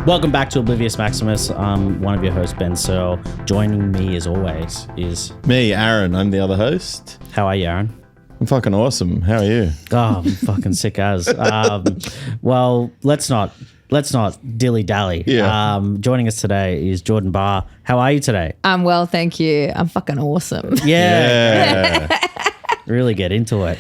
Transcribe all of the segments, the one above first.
Welcome back to Oblivious Maximus. I'm one of your hosts, Ben Searle. Joining me, as always, is... Me, Aaron. I'm the other host. How are you, Aaron? I'm fucking awesome. How are you? Oh, I'm fucking sick as. Well, let's not dilly-dally. Yeah. Joining us today is Jordan Barr. How are you today? I'm well, thank you. I'm fucking awesome. Yeah. Really get into it.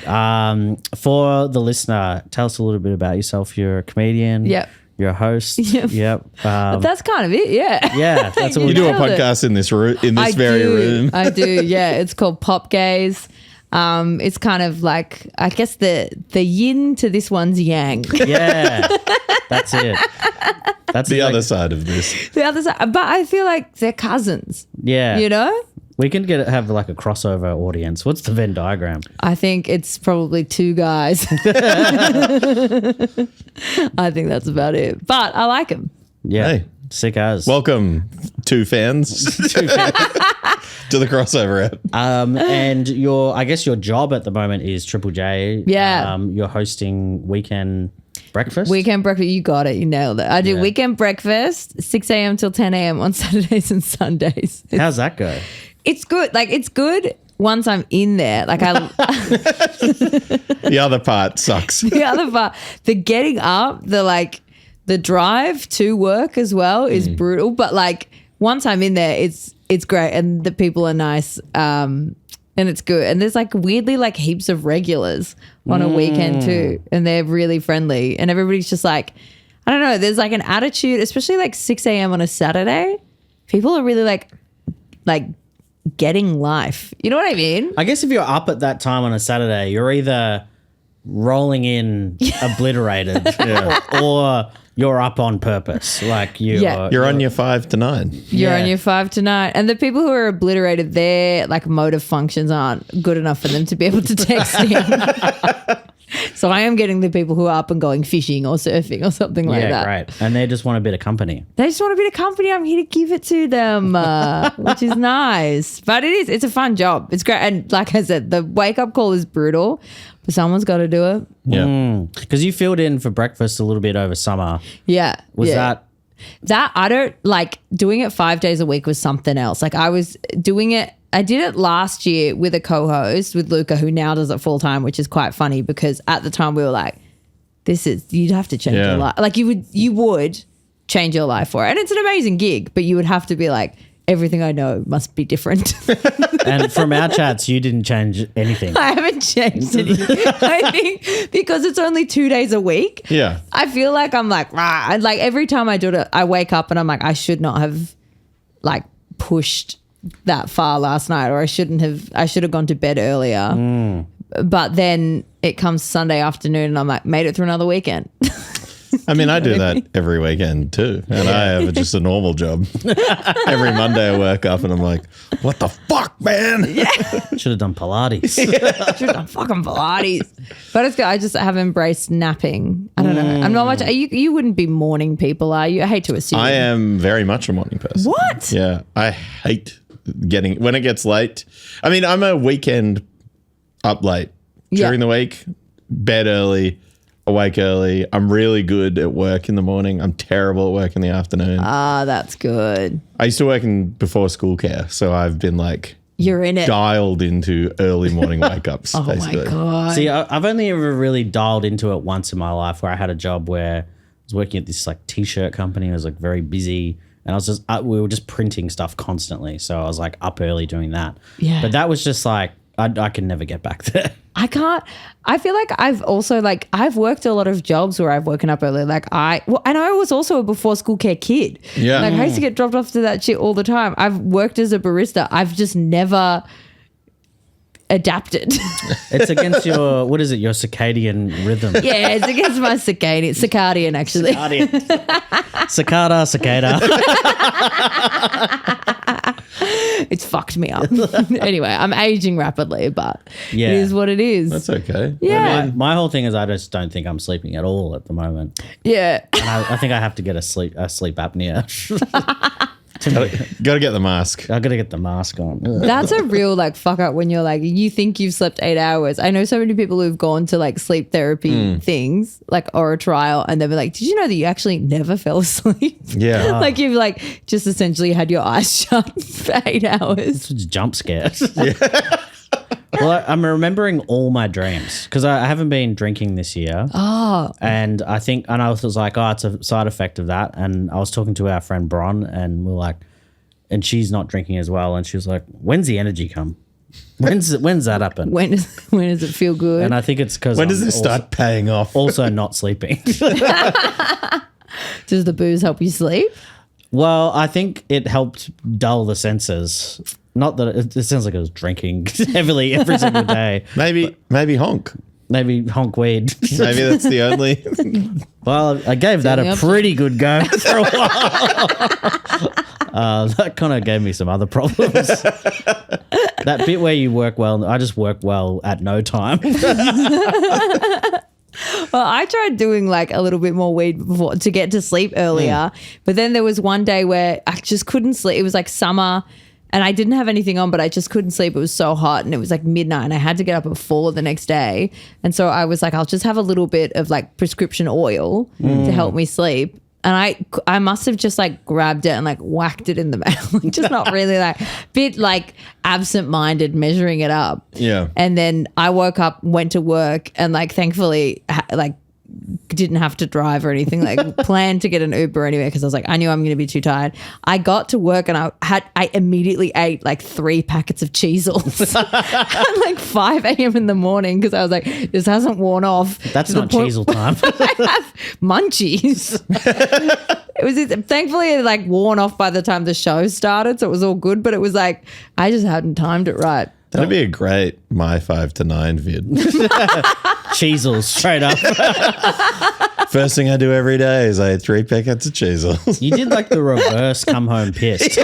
For the listener, tell us a little bit about yourself. You're a comedian. Yep. You're a host. Yep. But that's kind of it, yeah. Yeah, that's what You we do a nailed it. podcast in this room, in this very room. I do, yeah. It's called Pop Gaze. It's kind of like, I guess the yin to this one's yang. Yeah, that's it. That's The other side of this. The other side, but I feel like they're cousins. Yeah, You know? we can have like a crossover audience. What's the Venn diagram? I think it's probably two guys. I think that's about it. But I like them. Yeah, Hey. sick as. Welcome, two fans, to the crossover app. And I guess your job at the moment is Triple J. Yeah. You're hosting weekend breakfast. Weekend breakfast, you got it. You nailed it. I do Yeah. weekend breakfast, 6 a.m. till 10 a.m. on Saturdays and Sundays. How's that go? It's good. Like, it's good once I'm in there. Like, The other part sucks. the other part, the getting up, the drive to work as well is brutal. But like, once I'm in there, it's great. And the people are nice. And it's good. And there's like weirdly like heaps of regulars on a weekend too. And they're really friendly. And everybody's just like, I don't know, there's like an attitude, especially like 6 a.m. on a Saturday. People are really like getting life. You know what I mean? I guess if you're up at that time on a Saturday, you're either rolling in obliterated or you're up on purpose. Like You're on your 5 to 9. You're Yeah. on your 5 to 9. And the people who are obliterated, their like motor functions aren't good enough for them to be able to text him. So I am getting the people who are up and going fishing or surfing or something like that. Great. And they just want a bit of company. They just want a bit of company. I'm here to give it to them, which is nice. But it's a fun job. It's great. And like I said, the wake up call is brutal, but someone's got to do it. Yeah. Because you filled in for breakfast a little bit over summer. Yeah. Was yeah. That I don't like doing it 5 days a week was something else. Like I was doing it. I did it last year with a co-host with Luca, who now does it full time, which is quite funny because at the time we were like, you'd have to change your life. Like you would change your life for it. And it's an amazing gig, but you would have to be like, everything I know must be different. And from our chats, you didn't change anything. I haven't changed anything. I think because it's only 2 days a week. Yeah. I feel like I'm like, rah. And like every time I do it, I wake up and I'm like, I should not have like pushed that far last night, or I should have gone to bed earlier. But then it comes Sunday afternoon and I'm like, made it through another weekend. I mean, I do that every weekend too. And I have just a normal job. Every Monday I wake up and I'm like, what the fuck, man? Should have done Pilates. Should have done fucking Pilates. But it's good. I just have embraced napping. I don't know. I'm not much. You wouldn't be morning people, are you? I hate to assume. I am very much a morning person. What? Yeah. I hate when it gets late. I mean, I'm a weekend up late. During the week, bed early, awake early. I'm really good at work in the morning. I'm terrible at work in the afternoon. Ah, that's good. I used to work in before school care, so I've been like You're in it. dialed into early morning wake ups. Oh basically. my God. See, I've only ever really dialed into it once in my life where I had a job where I was working at this like t-shirt company. I was like very busy and I was just, we were just printing stuff constantly. So I was like up early doing that. Yeah. But that was just like, I can never get back there. I can't. I feel like I've also like I've worked a lot of jobs where I've woken up early. Like and I was also a before school care kid. Yeah. Like I used to get dropped off to that shit all the time. I've worked as a barista. I've just never adapted. It's against your, what is it, your circadian rhythm. Yeah, it's against my circadian actually. Cicada. It's fucked me up. Anyway, I'm aging rapidly, but Yeah. it is what it is. That's okay. Yeah. My whole thing is I just don't think I'm sleeping at all at the moment. Yeah. And I think I have to get a sleep apnea. Got to get the mask. I got to get the mask on. That's a real like fuck up when you're like, you think you've slept 8 hours. I know so many people who've gone to like sleep therapy things like or a trial and they'll be like, did you know that you actually never fell asleep? Yeah. Like you've like just essentially had your eyes shut for 8 hours. It's just jump scares. Well, I'm remembering all my dreams because I haven't been drinking this year. Oh. And I was like, oh, it's a side effect of that. And I was talking to our friend Bron and we're like, and she's not drinking as well. And she was like, when's the energy come? When's that happen? When does it feel good? And I think it's because When does this start paying off? also not sleeping. Does the booze help you sleep? Well, I think it helped dull the senses. Not that it sounds like I was drinking heavily every single day. Maybe honk. Maybe honk weed. Maybe that's the only. Well, I gave that a pretty good go for a while. That kind of gave me some other problems. That bit where you work well, I just work well at no time. Well, I tried doing like a little bit more weed before to get to sleep earlier, but then there was one day where I just couldn't sleep. It was like summer and I didn't have anything on, but I just couldn't sleep. It was so hot and it was like midnight and I had to get up at 4 the next day. And so I was like, I'll just have a little bit of like prescription oil to help me sleep. And I must have just like grabbed it and like whacked it in the mouth. Just not really like bit like absent-minded measuring it up. Yeah. And then I woke up, went to work and like thankfully like didn't have to drive or anything, like planned to get an Uber anyway because I was like, I knew I'm going to be too tired. I got to work and I immediately ate like 3 packets of Cheezels at like 5 a.m. in the morning because I was like, this hasn't worn off. That's not Cheezel time. I have munchies. It was thankfully it like worn off by the time the show started, so it was all good. But it was like I just hadn't timed it right. That'd be a great My 5 to 9 vid. Cheezels, straight up. First thing I do every day is I eat 3 packets of Cheezels. You did like the reverse come home pissed.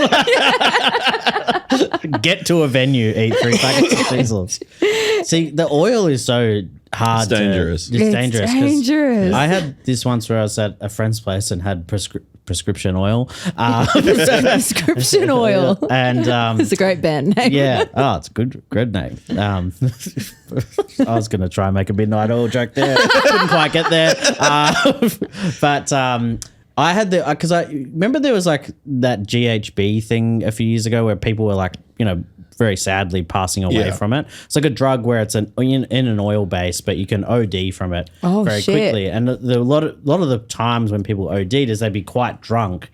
Get to a venue, eat 3 packets of Cheezels. See, the oil is so hard. It's dangerous. It's dangerous. 'Cause dangerous. I had this once where I was at a friend's place and had prescription oil. Prescription oil. And It's a great band name. yeah. Oh, it's a good name. I was going to try and make a midnight oil joke there. Couldn't quite get there. But I had because I remember there was like that GHB thing a few years ago where people were like, very sadly passing away from it. It's like a drug where it's in an oil base, but you can OD from it very quickly. And a lot of the times when people OD'd is they'd be quite drunk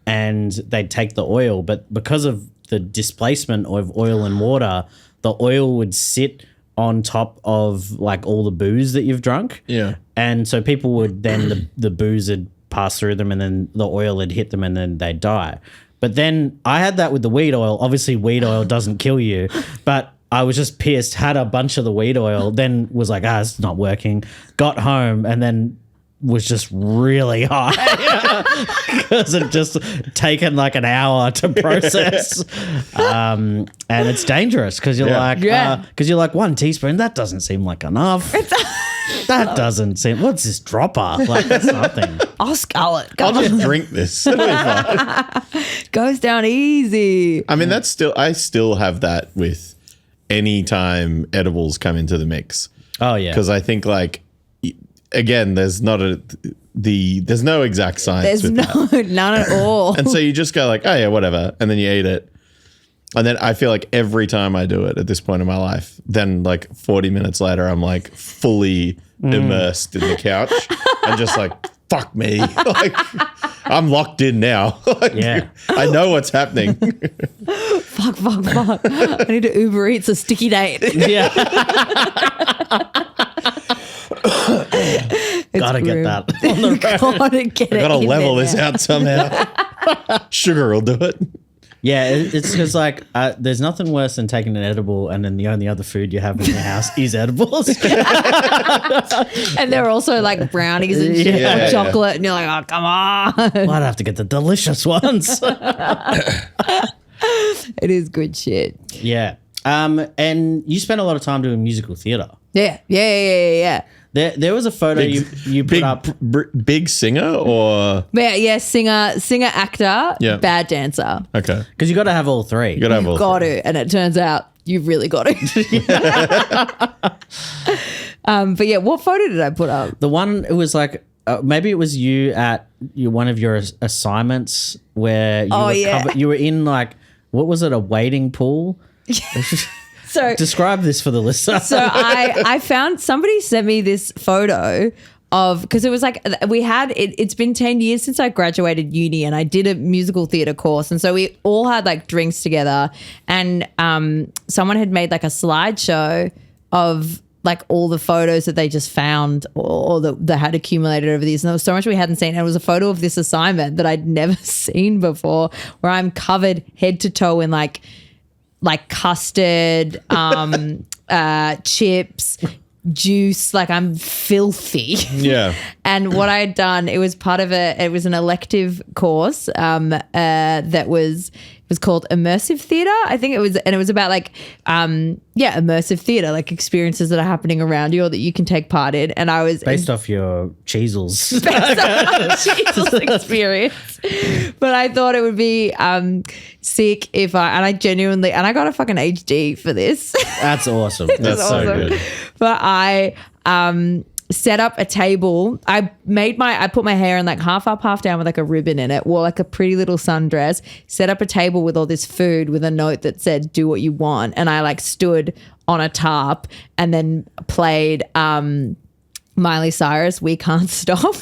and they'd take the oil, but because of the displacement of oil and water, the oil would sit on top of like all the booze that you've drunk. Yeah. And so people would then the booze would pass through them and then the oil would hit them and then they'd die. But then I had that with the weed oil. Obviously, weed oil doesn't kill you, but I was just pissed, had a bunch of the weed oil, then was like, it's not working. Got home and then was just really high because it just taken like an hour to process. And it's dangerous because you're you're like 1 teaspoon, that doesn't seem like enough. That doesn't seem, what's this dropper? Like that's nothing. I'll scull it. I'll just drink this. It'll be fine. Goes down easy. I mean, I still have that with any time edibles come into the mix. Oh yeah. Because I think like, again, there's no exact science. There's none at all. And so you just go like, oh yeah, whatever. And then you eat it. And then I feel like every time I do it at this point in my life, then like 40 minutes later, I'm like fully immersed in the couch and just like, fuck me. Like I'm locked in now. Like, Yeah. I know what's happening. Fuck. I need to Uber Eats a sticky date. Yeah. It's Gotta get grim. that on the road. Gotta get it. Gotta in level there this now. out somehow. Sugar will do it. Yeah, it's because like there's nothing worse than taking an edible and then the only other food you have in your house is edibles. And they're also like brownies and shit, Yeah. or chocolate, and you're like, oh, come on. Well, I'd have to get the delicious ones. It is good shit. Yeah. And you spent a lot of time doing musical theatre. Yeah. There was a photo you put big, up. Big singer or But yeah, singer, actor, Yeah. bad dancer. okay? Because you got to have all three. You gotta have all Got three. to, and it turns out you've really got to. But yeah, what photo did I put up? The one, it was like, maybe it was you at one of your assignments where you were in like, what was it, a wading pool? So Describe this for the listener. So I found somebody sent me this photo of, because it was like we had it's been 10 years since I graduated uni and I did a musical theater course, and so we all had like drinks together, and someone had made like a slideshow of like all the photos that they just found or that had accumulated over these, and there was so much we hadn't seen, and it was a photo of this assignment that I'd never seen before, where I'm covered head to toe in like custard, chips, juice, like I'm filthy. Yeah. And what I had done, it was an elective course that was called immersive theater. I think it was, and it was about like, immersive theater, like experiences that are happening around you or that you can take part in. And I was Based off your Cheezels. Cheezels experience. But I thought it would be sick if I got a fucking HD for this. That's awesome. That's so good. But I set up a table. I put my hair in like half up, half down with like a ribbon in it, wore like a pretty little sundress, set up a table with all this food with a note that said, do what you want. And I like stood on a tarp and then played Miley Cyrus, We Can't Stop.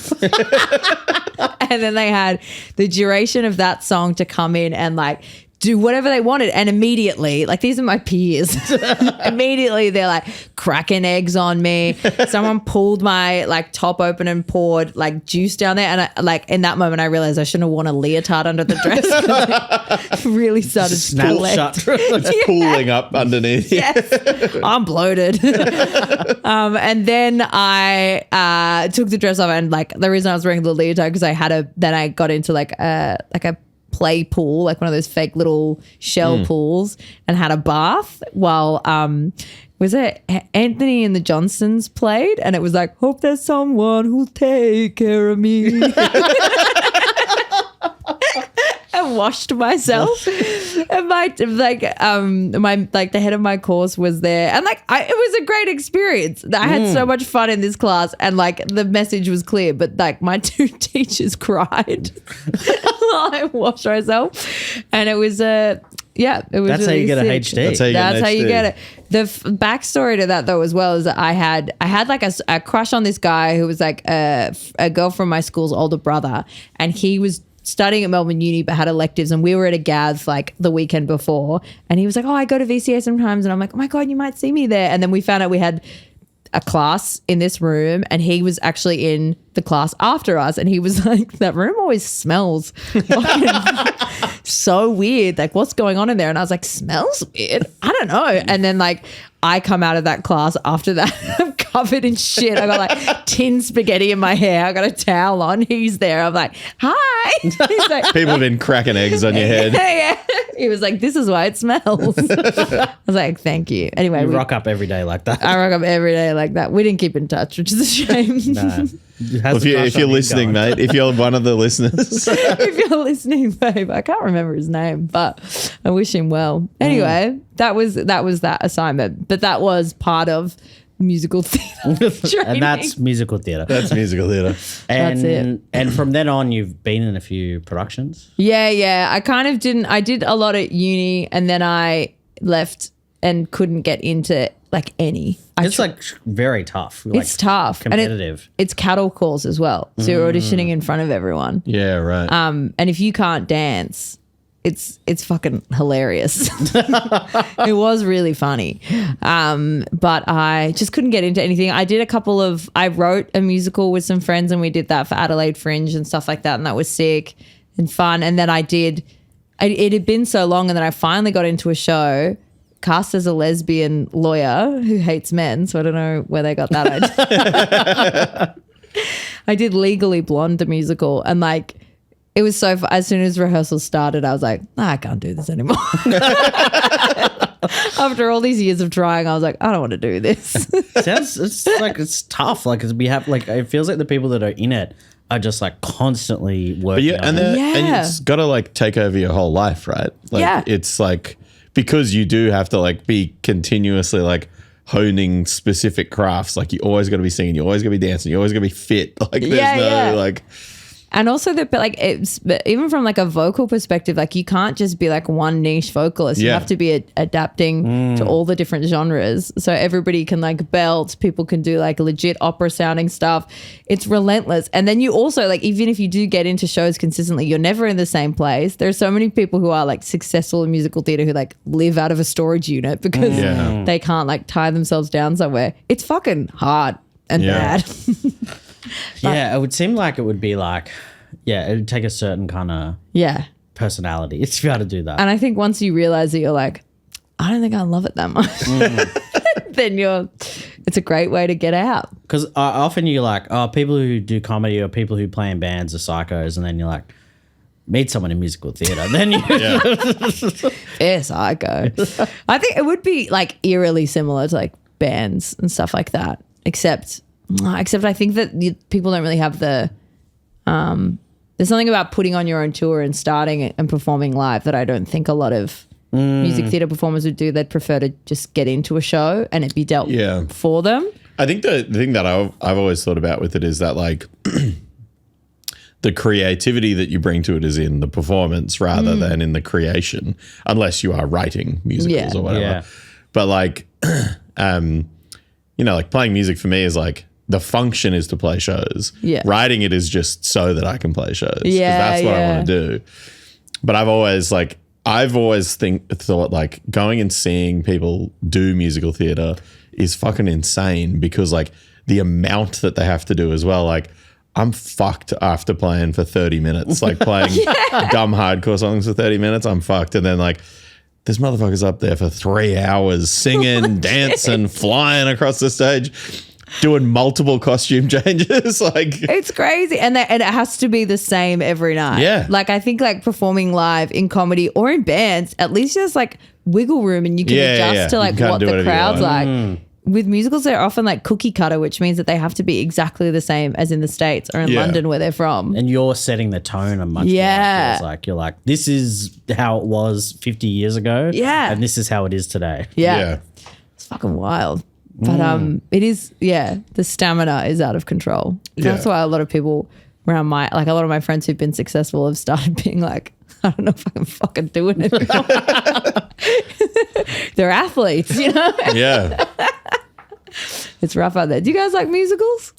And then they had the duration of that song to come in and like do whatever they wanted. And immediately, like these are my peers, immediately they're like cracking eggs on me. Someone pulled my like top open and poured like juice down there. And I, like in that moment I realized I shouldn't have worn a leotard under the dress. It really started Snap to shut. It's pooling up underneath. Yes, I'm bloated. And then I took the dress off, and like the reason I was wearing the leotard because I got into like a play pool, like one of those fake little shell pools, and had a bath while was it Anthony and the Johnsons played, and it was like, hope there's someone who'll take care of me. I washed myself, and the head of my course was there, and like it was a great experience. I had so much fun in this class, and like the message was clear, but like my two teachers cried while I washed myself, and it was it was. That's really how you get sick. a HD. That's how you get it. The backstory to that though as well is that I had like a crush on this guy who was like a girl from my school's older brother, and he was studying at Melbourne Uni but had electives, and we were at a gath like the weekend before, and he was like, oh, I go to VCA sometimes, and I'm like, oh my God, you might see me there. And then we found out we had a class in this room, and he was actually in the class after us, and he was like, that room always smells so weird, like what's going on in there? And I was like, smells weird? I don't know. And then like I come out of that class after that, I'm covered in shit. I got like tin spaghetti in my hair. I got a towel on. He's there. I'm like, hi. He's like, People have been cracking eggs on your head. yeah. He was like, this is why it smells. I was like, thank you. Anyway, You rock up every day like that. I rock up every day like that. We didn't keep in touch, which is a shame. Nah. Well, if you're listening, mate, if you're one of the listeners, If you're listening, babe, I can't remember his name, but I wish him well. Anyway, that was that assignment, but that was part of musical theatre training. And that's musical theatre. that's musical theatre. And, That's it. And from then on, you've been in a few productions. Yeah. I kind of didn't. I did a lot at uni, and then I left and couldn't get into like any. It's like very tough. Like, It's tough. competitive. And it's cattle calls as well. So you're auditioning in front of everyone. Yeah, right. And if you can't dance, it's fucking hilarious. It was really funny. But I just couldn't get into anything. I wrote a musical with some friends, and we did that for Adelaide Fringe and stuff like that. And that was sick and fun. And then it had been so long, and then I finally got into a show cast as a lesbian lawyer who hates men. So I don't know where they got that idea. I did Legally Blonde, the musical, and like it was so as soon as rehearsal started, I was like, I can't do this anymore. After all these years of trying, I was like, I don't want to do this. It's tough. Like, we have, like, it feels like the people that are in it are just like constantly working. Yeah, and, on it. Yeah. it's got to like take over your whole life, right? Like, Yeah. it's like, because you do have to like be continuously like honing specific crafts. Like, you always got to be singing, you always got to be dancing, you always got to be fit. Like, there's no like. And also but like it's even from like a vocal perspective, like you can't just be like one niche vocalist. You Yeah. have to be adapting to all the different genres. So everybody can like belt, people can do like legit opera sounding stuff. It's relentless. And then you also like, even if you do get into shows consistently, you're never in the same place. There's so many people who are like successful in musical theater who like live out of a storage unit because Yeah. they can't like tie themselves down somewhere. It's fucking hard and Yeah. bad. Yeah, it would seem like it would be like, yeah, it would take a certain kind of Yeah. personality to be able to do that. And I think once you realize that you're like, I don't think I love it that much, then it's a great way to get out. Because often you're like, oh, people who do comedy or people who play in bands are psychos. And then you're like, meet someone in musical theatre. Then you. Fair psycho. I think it would be like eerily similar to like bands and stuff like that, except I think that people don't really have the, there's something about putting on your own tour and starting it and performing live that I don't think a lot of music theatre performers would do. They'd prefer to just get into a show and it be dealt for them. I think the thing that I've always thought about with it is that like the creativity that you bring to it is in the performance rather than in the creation, unless you are writing musicals or whatever. Yeah. But like, like playing music for me is like, the function is to play shows. Yeah. Writing it is just so that I can play shows. 'Cause Yeah, that's what I yeah. want to do. But I've always thought like going and seeing people do musical theater is fucking insane because like the amount that they have to do as well. Like, I'm fucked after playing for 30 minutes, like playing dumb hardcore songs for 30 minutes. I'm fucked. And then like, this motherfucker's up there for 3 hours singing, dancing, flying across the stage, doing multiple costume changes. Like, It's crazy. And it has to be the same every night. Yeah. Like I think like performing live in comedy or in bands, at least there's like wiggle room and you can adjust to You like can what do the whatever you crowd's want. like. With musicals, they're often like cookie cutter, which means that they have to be exactly the same as in the States or in Yeah. London where they're from. And you're setting the tone a much more. Yeah. It feels like you're like, this is how it was 50 years ago. Yeah. And this is how it is today. Yeah. It's fucking wild. But it is, the stamina is out of control. That's Yeah. why a lot of people around a lot of my friends who've been successful have started being like, I don't know if I can fucking do it anymore. They're athletes, you know? Yeah. It's rough out there. Do you guys like musicals?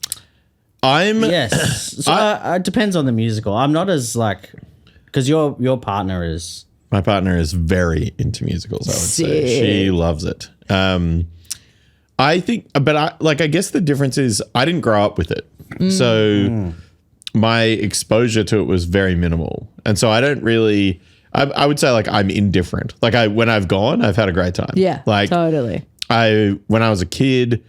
Yes. So it depends on the musical. I'm not as like, because your partner is. My partner is very into musicals, I would say. She loves it. I think, but I guess the difference is I didn't grow up with it. So my exposure to it was very minimal. And so I don't really, I would say like I'm indifferent. Like when I've gone, I've had a great time. Yeah, Like totally. when I was a kid,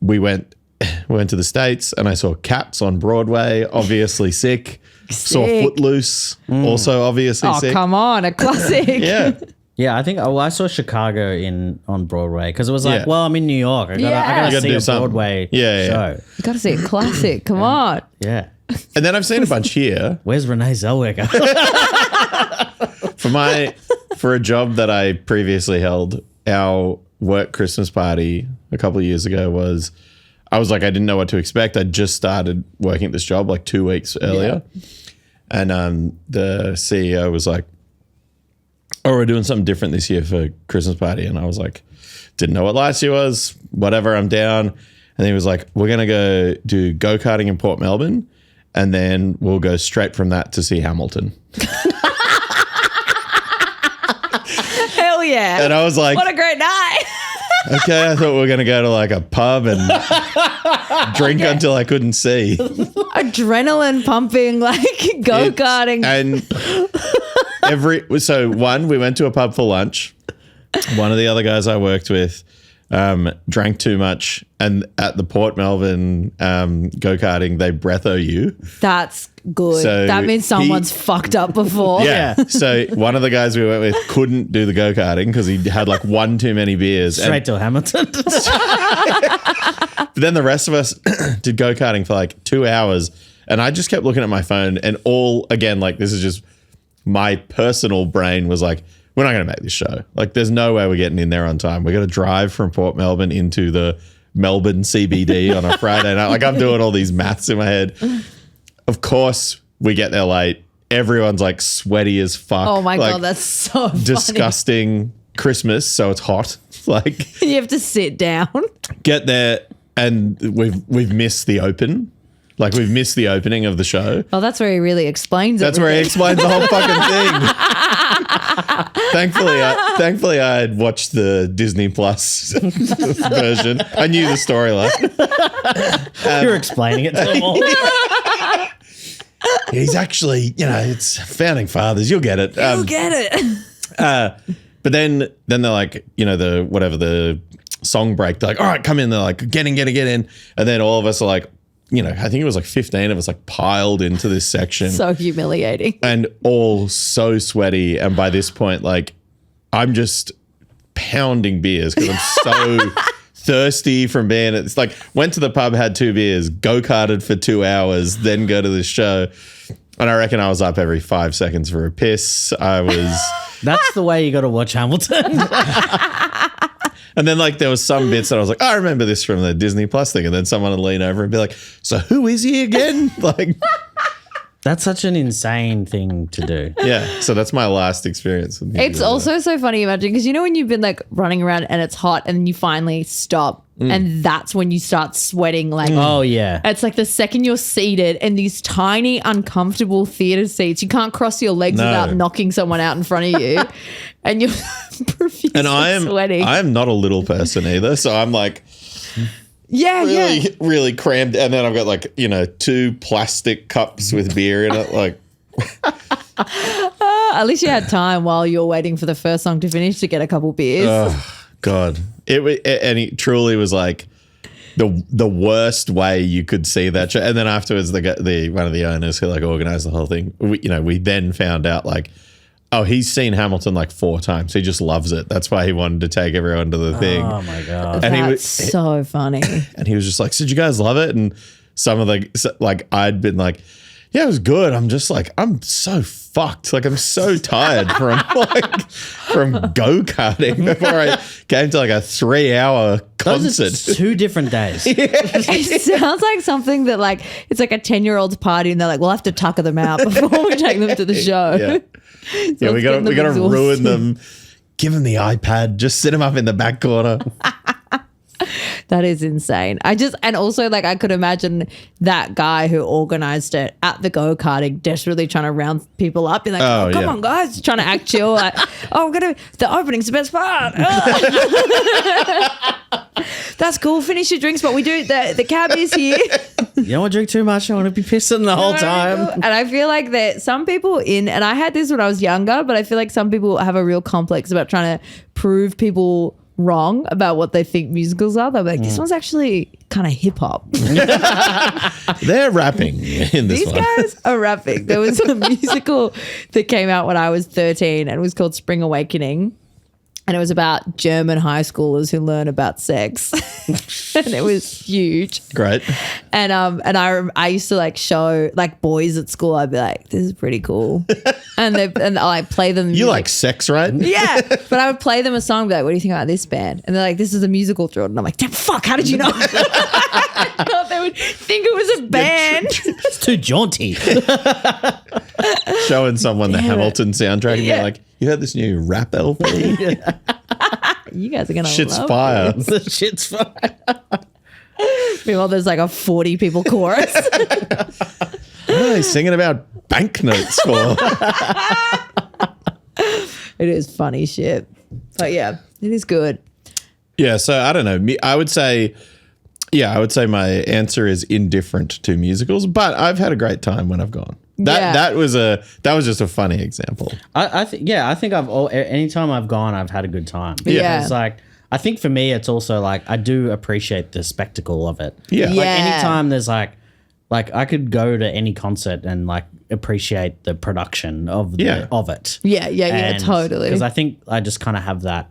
we went to the States and I saw Cats on Broadway, obviously sick. Saw Sick. Footloose, also obviously Oh, sick. come on, a classic. Yeah. Yeah, I think I saw Chicago on Broadway because it was like, Yeah. well, I'm in New York. I Yeah. gotta You gotta see do a something. Broadway Yeah. show. You got to see a classic. Come on. Yeah. And then I've seen a bunch here. Where's Renee Zellweger? For a job that I previously held, our work Christmas party a couple of years ago I was like, I didn't know what to expect. I just started working at this job like 2 weeks earlier. And the CEO was like, oh, we're doing something different this year for Christmas party. And I was like, didn't know what last year was. Whatever, I'm down. And he was like, we're going to go do go-karting in Port Melbourne. And then we'll go straight from that to see Hamilton. Hell yeah. And I was like, What a great night. okay, I thought we were going to go to like a pub and drink until I couldn't see. Adrenaline pumping, like go-karting. And we went to a pub for lunch. One of the other guys I worked with drank too much, and at the Port Melbourne go-karting, they breatho you. That's good. So that means someone's fucked up before. Yeah. So one of the guys we went with couldn't do the go-karting because he had like one too many beers. Straight to Hamilton. But then the rest of us did go-karting for like 2 hours, and I just kept looking at my phone, and again, like this is just my personal brain was like, we're not going to make this show. Like there's no way we're getting in there on time. We're going to drive from Port Melbourne into the Melbourne CBD on a Friday night. Like I'm doing all these maths in my head. Of course, we get there late. Everyone's like sweaty as fuck. Oh my like, God, that's so funny. disgusting Christmas, so it's hot. Like You have to sit down. get there and we've missed the open. Like we've missed the opening of the show. Oh, that's where he really explains That's where he explains the whole fucking thing. Thankfully, I had watched the Disney Plus version. I knew the storyline. You're explaining it to them all. He's actually, it's founding fathers. You'll get it. You'll get it. But then they're like, the song break. They're like, all right, come in. They're like, get in. And then all of us are like, I think it was like 15 of us like piled into this section. So humiliating. And all so sweaty. And by this point, like, I'm just pounding beers because I'm so thirsty from being it's like went to the pub, had 2 beers, go-karted for 2 hours, then go to the show. And I reckon I was up every 5 seconds for a piss. That's the way you got to watch Hamilton. And then like there was some bits that I was like, I remember this from the Disney Plus thing. And then someone would lean over and be like, so who is he again? Like, That's such an insane thing to do. yeah. So that's my last experience. With It's also so funny, imagine, because when you've been like running around and it's hot and you finally stop and that's when you start sweating like Oh, yeah. it's like the second you're seated in these tiny uncomfortable theater seats, you can't cross your legs No. without knocking someone out in front of you and you're profusely and I sweating. am not a little person either. So I'm like yeah. really crammed. And then I've got like, 2 plastic cups with beer in it. Like, At least you had time while you're waiting for the first song to finish to get a couple beers. oh God. It truly was like the worst way you could see that show. And then afterwards, the one of the owners who like organized the whole thing, we then found out like, oh, he's seen Hamilton like 4 times. He just loves it. That's why he wanted to take everyone to the thing. Oh, my God. And That's so funny. And he was just like, so did you guys love it? And some of I'd been like, yeah, it was good. I'm just like, I'm so fucked. Like, I'm so tired from go-karting before I came to like a 3-hour Those are concert. 2 different days. It sounds like something that like it's like a 10-year-old's party and they're like, we'll have to tucker them out before we take them to the show. Yeah. Yeah, we got to ruin them. Give them the iPad. Just sit them up in the back corner. That is insane. And also like I could imagine that guy who organized it at the go-karting desperately trying to round people up. Be like, oh come on guys, trying to act chill. Like, the opening's the best part. That's cool. Finish your drinks, but we do the cab is here. You don't want to drink too much. I want to be pissing the whole time. And I feel like that some people and I had this when I was younger, but I feel like some people have a real complex about trying to prove people wrong about what they think musicals are. They're like, this one's actually kind of hip hop. They're rapping in this These one. guys are rapping. There was a musical that came out when I was 13 and it was called Spring Awakening. And it was about German high schoolers who learn about sex. And it was huge. Great. And I used to like show like boys at school. I'd be like, this is pretty cool. and I like play them. You music. like sex, right? Yeah, but I would play them a song, be like, what do you think about this band? And they're like, this is a musical, Jordan. I'm like, damn, fuck, how did you know? I thought they would think it was a band. It's too jaunty. Showing someone the Hamilton soundtrack and you're like, you heard this new rap LP? You guys are going to Shit's love fire. The shit's fine. Meanwhile, there's like a 40 people chorus. What are they singing about banknotes for? It is funny shit. But yeah, it is good. Yeah, so I don't know. I would say my answer is indifferent to musicals, but I've had a great time when I've gone. That was just a funny example. I think I've anytime I've gone, I've had a good time. Yeah. It's like I think for me, it's also like I do appreciate the spectacle of it. Yeah. Like Yeah. anytime there's like I could go to any concert and like appreciate the production of it. Yeah, totally. Because I think I just kind of have that.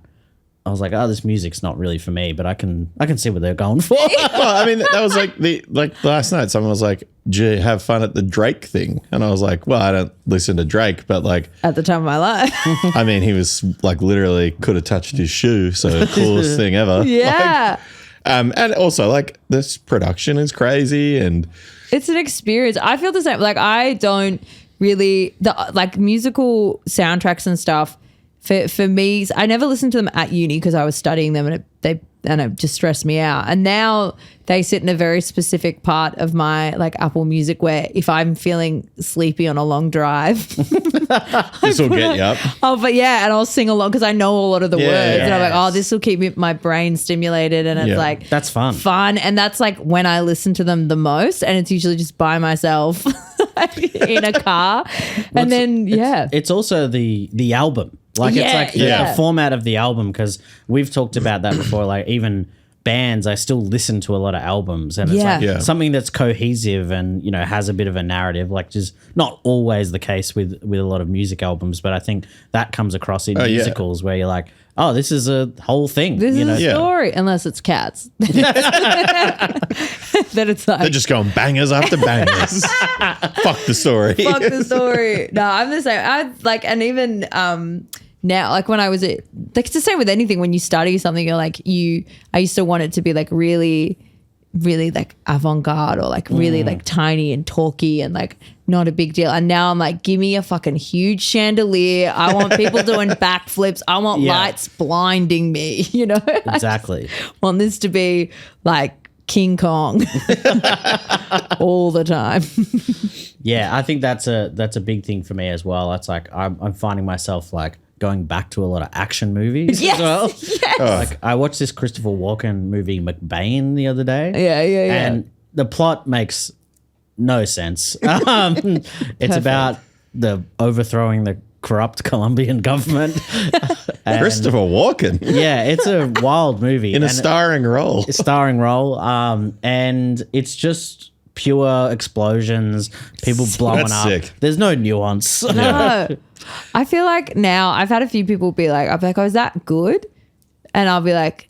I was like, oh, this music's not really for me, but I can see what they're going for. Well, I mean, that was like last night. Someone was like, "Do you have fun at the Drake thing?" And I was like, "Well, I don't listen to Drake, but like At the time of my life. I mean, he was like literally could have touched his shoe, so coolest thing ever." Yeah. And also like this production is crazy, and It's an experience. I feel the same. Like I don't really like musical soundtracks and stuff. For me, I never listened to them at uni because I was studying them, and it just stressed me out. And now they sit in a very specific part of my like Apple Music where if I'm feeling sleepy on a long drive, this will get you up. oh, but yeah, and I'll sing along because I know a lot of the words, and I'm like, Yes. oh, this will keep my brain stimulated, and it's Yeah. like That's fun. and that's like when I listen to them the most, and it's usually just by myself in a car, and then It's also the album. Like it's Yeah, like yeah. the format of the album, because we've talked about that before. Like even bands, I still listen to a lot of albums, and it's Yeah. like Yeah. something that's cohesive and has a bit of a narrative. Like just not always the case with a lot of music albums, but I think that comes across in yeah. musicals where you're like, oh, this is a whole thing. this is a Yeah. story, unless it's Cats. Then it's like They're just going bangers after bangers. Fuck the story. fuck the story. No, I'm the same. I like, and even now, like when I was like it's the same with anything. When you study something, you're like I used to want it to be like really, really like avant-garde or like really like tiny and talky and like not a big deal. And now I'm like, give me a fucking huge chandelier. I want people doing backflips. I want Yeah. lights blinding me. Exactly. Want this to be like King Kong all the time. Yeah, I think that's a big thing for me as well. It's like I'm finding myself like going back to a lot of action movies Yes, as well. yes. Like I watched this Christopher Walken movie McBain the other day. Yeah. And the plot makes no sense. It's about the overthrowing the corrupt Colombian government. And Christopher Walken yeah, it's a wild movie in a and starring role. starring role. And it's just pure explosions, people blowing That's up. sick. There's no nuance. No. I feel like now I've had a few people be like, I'll be like, oh, is that good? And I'll be like,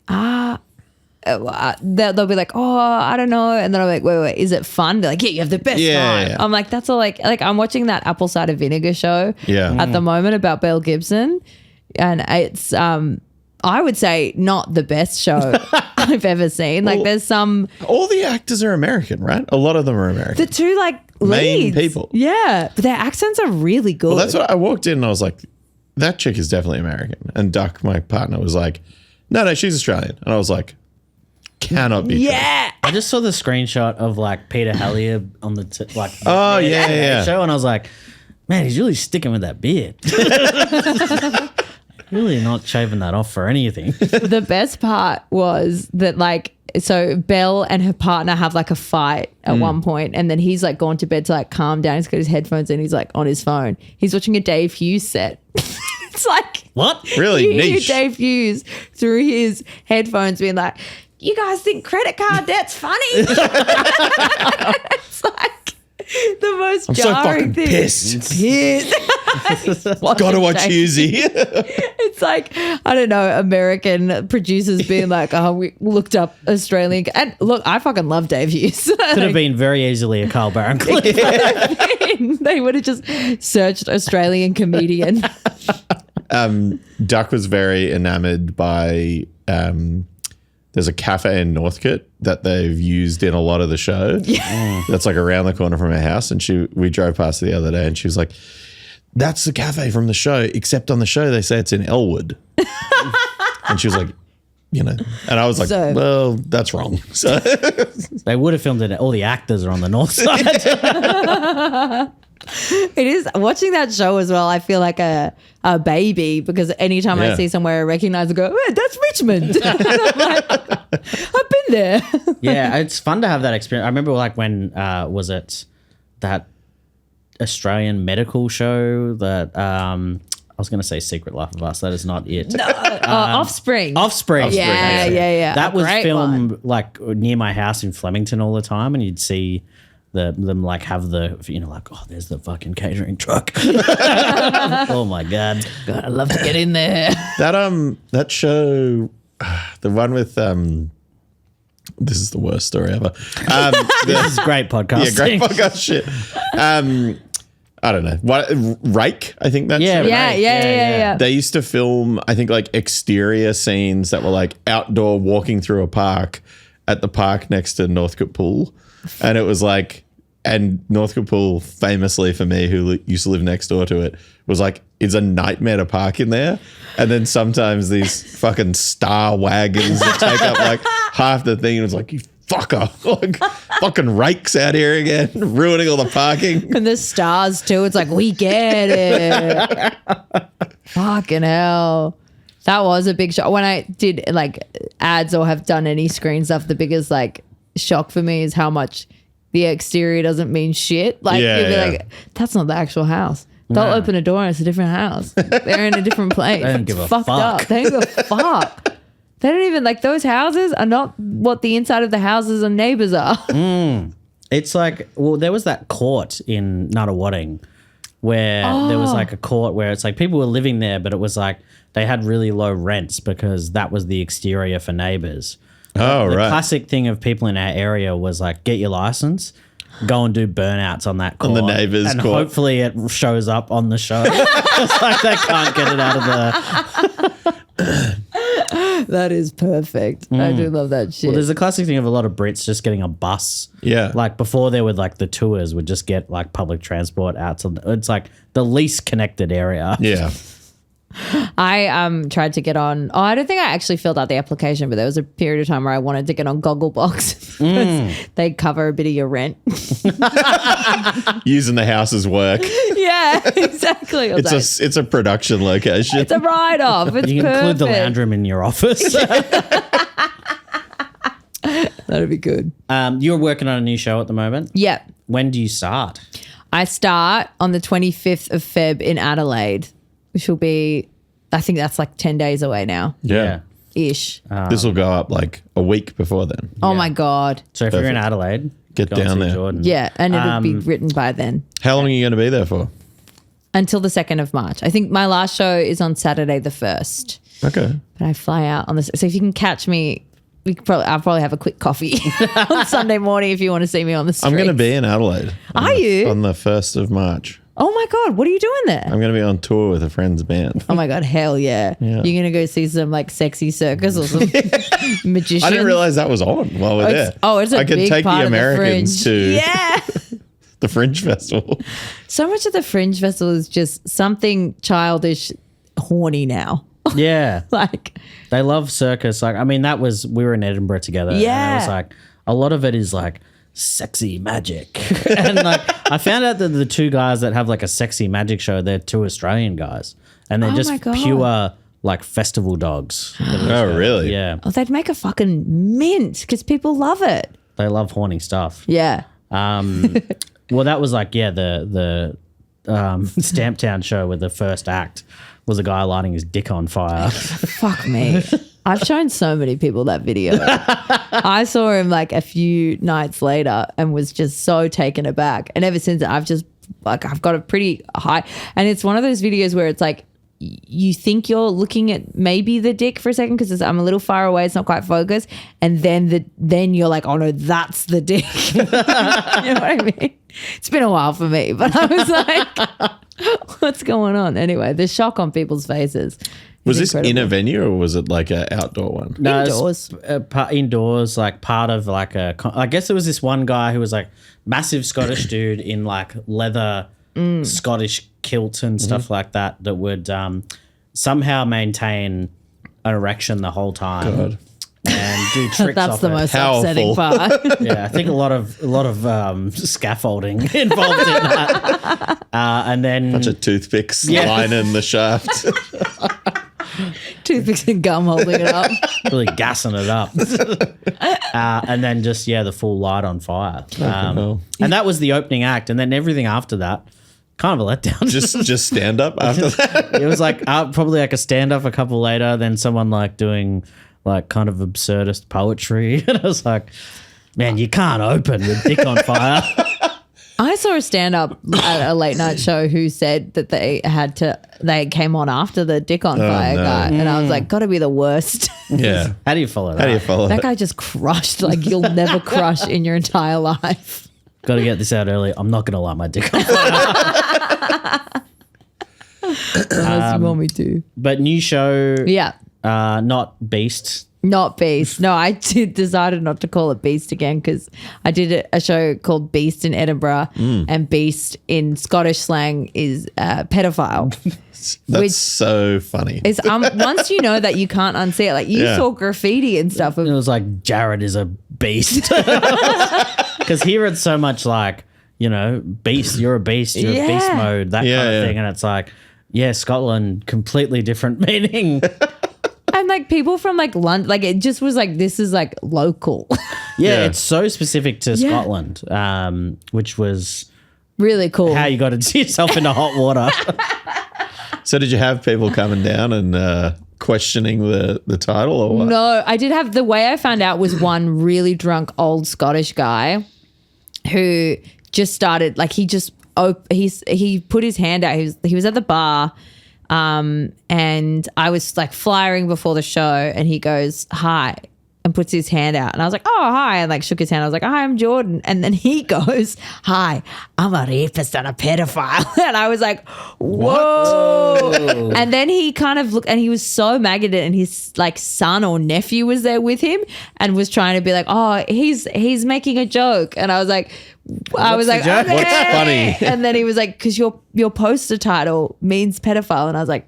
they'll be like, oh, I don't know. And then I'm like, wait, is it fun? They're like, yeah, you have the best Yeah, time. yeah. I'm like, that's all like I'm watching that Apple Cider Vinegar show Yeah. at the moment about Mel Gibson. And it's, I would say not the best show I've ever seen. Like there's some, All the actors are American, right? A lot of them are American. the two like Main leads. people. Yeah. But their accents are really good. Well, that's what I walked in and I was like, that chick is definitely American. And Duck, my partner, was like, no, she's Australian. And I was like, cannot be true. yeah. I just saw the screenshot of like Peter Hellier on the Oh, yeah. show, and I was like, man, he's really sticking with that beard. Really not shaving that off for anything. The best part was that like so Belle and her partner have like a fight at one point, and then he's like gone to bed to like calm down. He's got his headphones in, he's like on his phone. He's watching a Dave Hughes set. It's like What? Really you hear niche. Dave Hughes through his headphones being like, you guys think credit card debt's funny? It's like the most I'm so jarring fucking thing. pissed. Gotta Gotta watch Husey. It's like, I don't know, American producers being like, oh, we looked up Australian. And look, I fucking love Dave Hughes. Could have been very easily a Carl Barron clip. They would have just searched Australian comedian. Duck was very enamored by there's a cafe in Northcote that they've used in a lot of the show. That's like around the corner from her house. And we drove past it the other day and she was like, that's the cafe from the show, except on the show they say it's in Elwood. And she was like, and I was like, So- well, that's wrong. So They would have filmed it. All the actors are on the north side. It is watching that show as well. I feel like a baby because anytime I Yeah. see somewhere I recognize, I go, oh, that's Richmond. I'm like, I've been there. Yeah, it's fun to have that experience. I remember like when was it that Australian medical show that was going to say Secret Life of Us. That is not it. Offspring. Offspring. Yeah. That A was great filmed one. like near my house in Flemington all the time, and you'd see them like have the, you know, like, oh, there's the fucking catering truck. Oh my god, God, I'd love to get in there. That show, the one with this is the worst story ever. this is great podcasting. Yeah, great podcast shit. I don't know. What Rake? I think that's Yeah, it. Yeah. They used to film, I think, like exterior scenes that were like outdoor walking through a park at the park next to Northcote Pool. And it was like, and Northcote Pool, famously for me, who used to live next door to it, was like, it's a nightmare to park in there. And then sometimes these fucking star wagons that take up like half the thing. And it's like, you fucker, like fucking rakes out here again, ruining all the parking. And the stars too. It's like, we get it. Fucking hell. That was a big shock. When I did like ads or have done any screen stuff, the biggest like shock for me is how much the exterior doesn't mean shit. Like, Yeah, you'd be yeah. like, that's not the actual house. They'll open a door and it's a different house. They're in a different place. They don't It's give a fucked fuck. up. They don't give a fuck. They don't even, like, those houses are not what the inside of the houses and neighbors are. It's like, well, there was that court in Nunawading where there was like a court where it's like people were living there, but it was like they had really low rents because that was the exterior for neighbors. Oh, The right. classic thing of people in our area was like, get your license, go and do burnouts on that court. On the neighbours' and court. hopefully it shows up on the show. It's like they can't get it out of the... That is perfect. I do love that shit. Well, there's a classic thing of a lot of Brits just getting a bus. Yeah. Like before there were like the tours would just get like public transport out to, it's like the least connected area. Yeah. I tried to get on. Oh, I don't think I actually filled out the application, but there was a period of time where I wanted to get on Gogglebox because they cover a bit of your rent. Using the house as work. Yeah, exactly. I was like, It's a production location. it's a write off. It's You can include the perfect. lounge room in your office. That'd be good. You're working on a new show at the moment. Yeah. When do you start? I start on the 25th of Feb in Adelaide, which will be, I think that's like 10 days away now Yeah. ish. This will go up like a week before then. Oh my God. So if you're in Perfect. Adelaide, Get go and down see there. Jordan. Yeah. And it'll be written by then. How long are you going to be there for? Until the 2nd of March. I think my last show is on Saturday the 1st. Okay. But I fly out on this. So if you can catch me, I'll probably have a quick coffee on Sunday morning if you want to see me on the street. I'm going to be in Adelaide. Are you? On the 1st of March. Oh my God, what are you doing there? I'm going to be on tour with a friend's band. Oh my God, hell yeah. You're going to go see some like sexy circus or some magicians. I didn't realize that was on while we're there. It's a I could big take part the of Americans the to Fringe. Yeah. the Fringe Festival. So much of the Fringe Festival is just something childish, horny now. Yeah. Like, They love circus. Like, I mean, we were in Edinburgh together. And Yeah. it was like, a lot of it is like sexy magic. And like, I found out that the two guys that have like a sexy magic show, they're two Australian guys. And they're Oh just my God. pure like festival dogs. Oh, really? Yeah. oh, they'd make a fucking mint because people love it. They love horny stuff. Yeah. Well, that was like, yeah, the Stamptown show where the first act was a guy lighting his dick on fire. Fuck me. I've shown so many people that video. I saw him like a few nights later and was just so taken aback. And ever since I've got a pretty high, and it's one of those videos where it's like, you think you're looking at maybe the dick for a second because I'm a little far away, it's not quite focused, and then you're like, oh no, that's the dick. You know what I mean? It's been a while for me, but I was like, what's going on? Anyway, the shock on people's faces. Was is this in a venue or was it like an outdoor one? No, it's, Indoors. Indoors, like part of like I guess there was this one guy who was like massive Scottish dude in like leather Scottish kilts and stuff like that would somehow maintain an erection the whole time. God. And do tricks That's off the it. most Powerful. upsetting part. Yeah, I think a lot of scaffolding involved in that. And then Bunch of toothpicks lining the shaft. Toothpicks and gum holding it up. really gassing it up. And then just, the full light on fire. hell. And that was the opening act. And then everything after that kind of a letdown. Just stand up after that. It was like probably like a stand up a couple later, then someone like doing like kind of absurdist poetry. And I was like, man, you can't open with dick on fire. I saw a stand-up at a late night show who said that they came on after the dick on fire no. guy, and I was like, gotta be the worst. Yeah. How do you follow that? How do you follow That guy just crushed like you'll never crush in your entire life. Got to get this out early. I'm not going to light my dick on fire. Unless you want me to. But new show, Yeah. not Beast. Not Beast. No, I decided not to call it Beast again because I did a show called Beast in Edinburgh, and Beast in Scottish slang is pedophile. That's so funny. It's once you know that you can't unsee it. Like you Yeah. saw graffiti and stuff. It was like, Jared is a beast. Because here it's so much like, beast, you're a beast, you're a beast Yeah. mode, that Yeah, kind of yeah. thing. And it's like, yeah, Scotland, completely different meaning. And like people from like London, like it just was like, this is like local. Yeah, Yeah. it's so specific to Yeah. Scotland, which was Really cool. how you got yourself into hot water. So did you have people coming down and questioning the title or what? No, I did have, the way I found out was one really drunk old Scottish guy who just started, like he put his hand out. He was at the bar, and I was like flyering before the show, and he goes, hi, and puts his hand out. And I was like, oh, hi. And like shook his hand. I was like, hi, I'm Jordan. And then he goes, hi, I'm a rapist and a pedophile. And I was like, whoa. And then he kind of looked, and he was so maggoted, and his like son or nephew was there with him and was trying to be like, oh, he's making a joke. And I was like, the joke? okay. What's funny? And then he was like, because your poster title means pedophile. And I was like,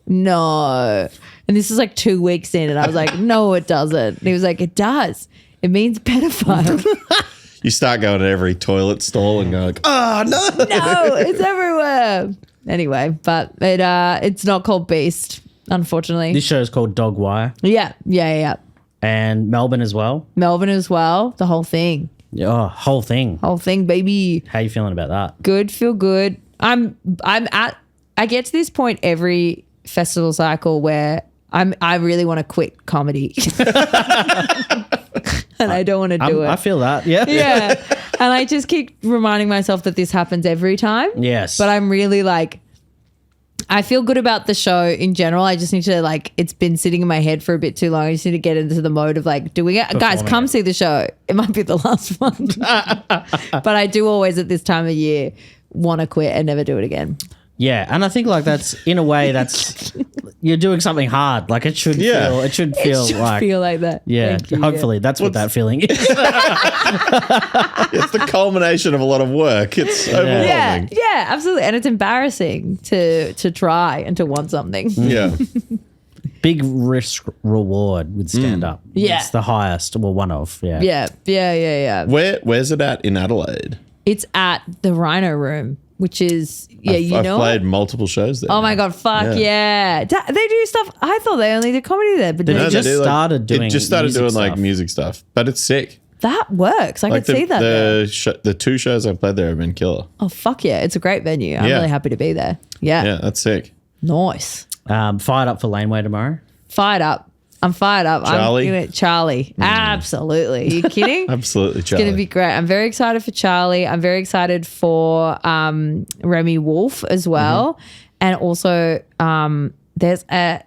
no. And this was like 2 weeks in, and I was like, no, it doesn't. And he was like, it does. It means pedophile. You start going to every toilet stall and go like, oh, no. No, it's everywhere. Anyway, but it's not called Beast, unfortunately. This show is called Dog Wire, Yeah. and Melbourne as well. Melbourne as well. The whole thing. Oh, whole thing. Whole thing, baby. How you feeling about that? Good, feel good. I get to this point every festival cycle where I really want to quit comedy. And I don't want to do it. I feel that. Yeah. Yeah. And I just keep reminding myself that this happens every time. Yes. But I'm really like, I feel good about the show in general. I just need to like, it's been sitting in my head for a bit too long. I just need to get into the mode of like doing it. Guys, come see the show. It might be the last one. But I do always at this time of year want to quit and never do it again. Yeah, and I think like that's in a way that's you're doing something hard. Like it should Yeah. feel. It should feel like. Feel like that. Yeah. Thank you, Hopefully that's what that feeling is. It's the culmination of a lot of work. It's overwhelming. Yeah, absolutely. And it's embarrassing to try and to want something. Yeah. Big risk reward with stand up. Yeah. It's the highest. Well, one of. Yeah. Yeah. Where's it at in Adelaide? It's at the Rhino Room, which is, I've know played it? multiple shows there. Oh my God, fuck yeah. They do stuff. I thought they only did comedy there, but They no, just do, started doing It just started music doing like stuff. music stuff, but it's sick. that works. I Like could see that there. the two shows I've played there have been killer. Oh, fuck yeah. It's a great venue. I'm Yeah. really happy to be there. Yeah. Yeah, that's sick. Nice. Fired up for Laneway tomorrow. Fired up. I'm fired up. Charlie? Charlie. Absolutely. Are you kidding? Absolutely, It's Charlie. going to be great. I'm very excited for Charlie. I'm very excited for Remy Wolf as well. And also there's a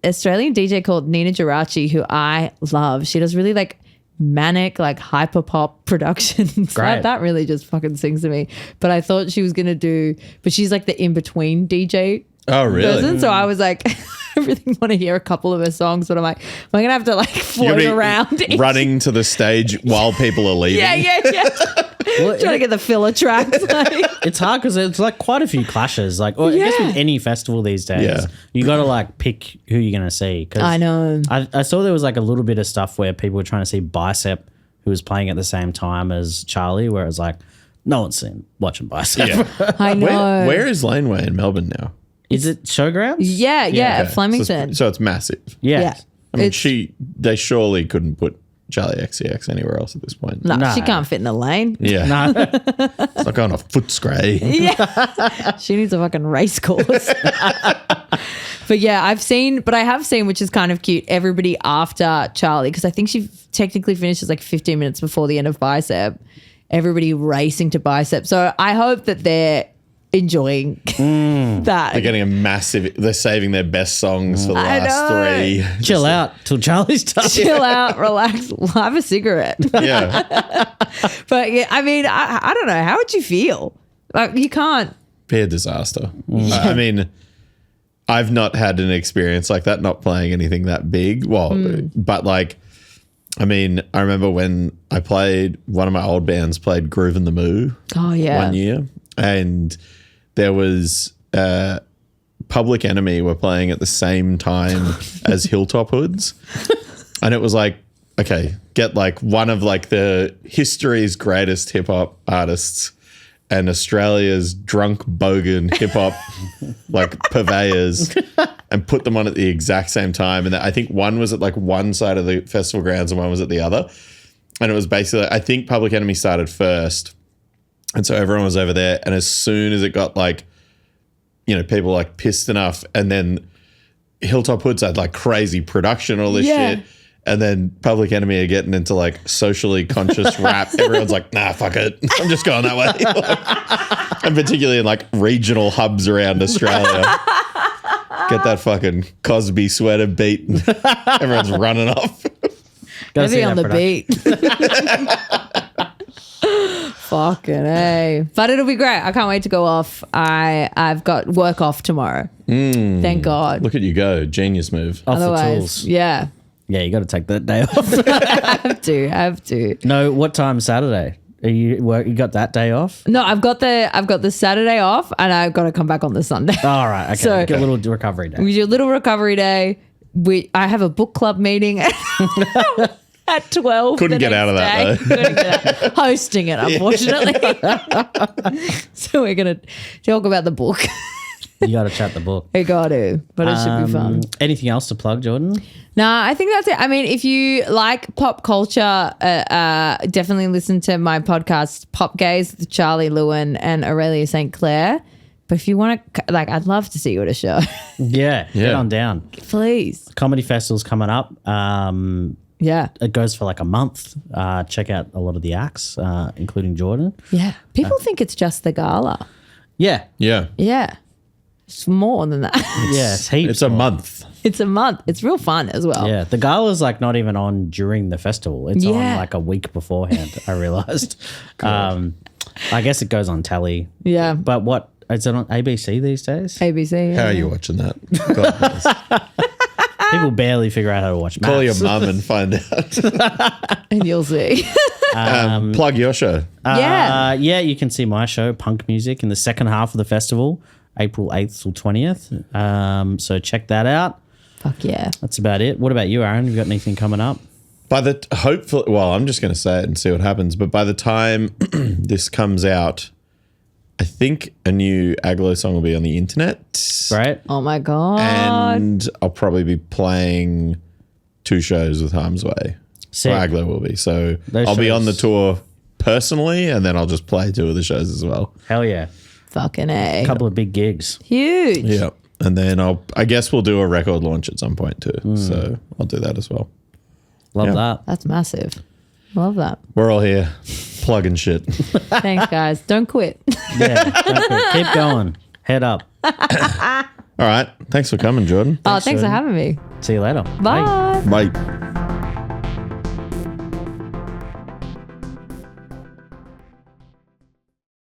Australian DJ called Nina Geraci who I love. She does really like manic, like hyper pop productions. Great. That really just fucking sings to me. But I thought she was going to do, but she's like the in-between DJ Oh, really? person. So I was like, I really want to hear a couple of her songs, but I'm like, am I going to have to like You're float gonna be around? running to the stage while people are leaving. Yeah. Well, Trying to get the filler tracks. Like. it's hard because it's like quite a few clashes. Like, or I guess Yeah. with any festival these days, Yeah. you got to like pick who you're going to see. 'Cause I know. I saw there was like a little bit of stuff where people were trying to see Bicep, who was playing at the same time as Charlie, where it was like, no one's watching Bicep. Yeah. I know. Where is Laneway in Melbourne now? Is it Showgrounds? Yeah, at Okay. Flemington. So it's massive. Yeah. Yeah. I mean, It's- they surely couldn't put Charlie XCX anywhere else at this point. No, No. she can't fit in a lane. Yeah. No. It's like on a Footscray. Yeah. She needs a fucking race course. But yeah, I have seen, which is kind of cute, everybody after Charlie, because I think she technically finishes like 15 minutes before the end of Bicep. Everybody racing to Bicep. So I hope that they're enjoying that. They're getting a massive. They're saving their best songs for the I last know. 3. Chill out till Charlie's done. Chill out, relax, have a cigarette. Yeah. But yeah, I mean, I don't know. How would you feel? Like, you can't. Be a disaster. I mean, I've not had an experience like that, not playing anything that big. Well, but like, I mean, I remember when I played, one of my old bands played Groove in the Moo Oh, yeah. one year. And there was Public Enemy were playing at the same time as Hilltop Hoods. And it was like, okay, get like one of like the history's greatest hip hop artists and Australia's drunk bogan hip hop like purveyors and put them on at the exact same time. And I think one was at like one side of the festival grounds and one was at the other. And it was basically, I think Public Enemy started first. And so everyone was over there. And as soon as it got like, you know, people like pissed enough, and then Hilltop Hoods had like crazy production, all this Yeah. shit. And then Public Enemy are getting into like socially conscious rap. Everyone's like, nah, fuck it. I'm just going that way. And particularly in like regional hubs around Australia. Get that fucking Cosby sweater beat. And everyone's running off. Gotta see Maybe on that the beat. Fucking A. But it'll be great. I can't wait to go off. I've got work off tomorrow. Thank God. Look at you go. Genius move. Off the Otherwise, tools. yeah. Yeah, you got to take that day off. I have to. No, what time Saturday? Are you got that day off? No, I've got the Saturday off, and I've got to come back on the Sunday. All right, okay. So- Get a little recovery day. We do a little recovery day. I have a book club meeting at 12. Couldn't the get out of next that, day. Couldn't get out. Hosting it, unfortunately. So we're going to talk about the book. You got to chat the book. We got to, but it should be fun. Anything else to plug, Jordan? Nah, I think that's it. I mean, if you like pop culture, definitely listen to my podcast, Pop Gaze, with Charlie Lewin and Aurelia St. Clair. But if you want to, like, I'd love to see you at a show. Yeah, get on down. Please. Comedy festival's coming up. Yeah. It goes for like a month. Check out a lot of the acts, including Jordan. Yeah. People think it's just the gala. Yeah, Yeah. Yeah. It's more than that. yeah, it's heaps. It's a more. month. It's a month. It's real fun as well. Yeah, the gala's like not even on during the festival. It's on Yeah. like a week beforehand. I realized. I guess it goes on telly. Yeah. But what is it on ABC these days? ABC. Yeah. How are you watching that? God knows. People barely figure out how to watch Call your maths. mum and find out. And you'll see. Plug your show. Yeah. Yeah, you can see my show, Punk Music, in the second half of the festival, April 8th till 20th. So check that out. Fuck yeah. Uh, That's about it. What about you, Aaron? You got anything coming up? Hopefully, well, I'm just going to say it and see what happens. But by the time this comes out, I think a new Aglo song will be on the internet. Right? Oh my God. And I'll probably be playing 2 shows with Harm's Way. Sick. Or Aglo will be. So Those I'll be on the shows- tour personally, and then I'll just play 2 of the shows as well. Hell yeah. Fucking A. A couple of big gigs. Huge. Yeah. And then I guess we'll do a record launch at some point too. So I'll do that as well. Love Yeah. that. That's massive. Love that. We're all here plugging shit. Thanks, guys. Don't quit. Yeah. Definitely. Keep going. Head up. All right. Thanks for coming, Jordan. Thanks for Jordan. having me. See you later. Bye. Bye.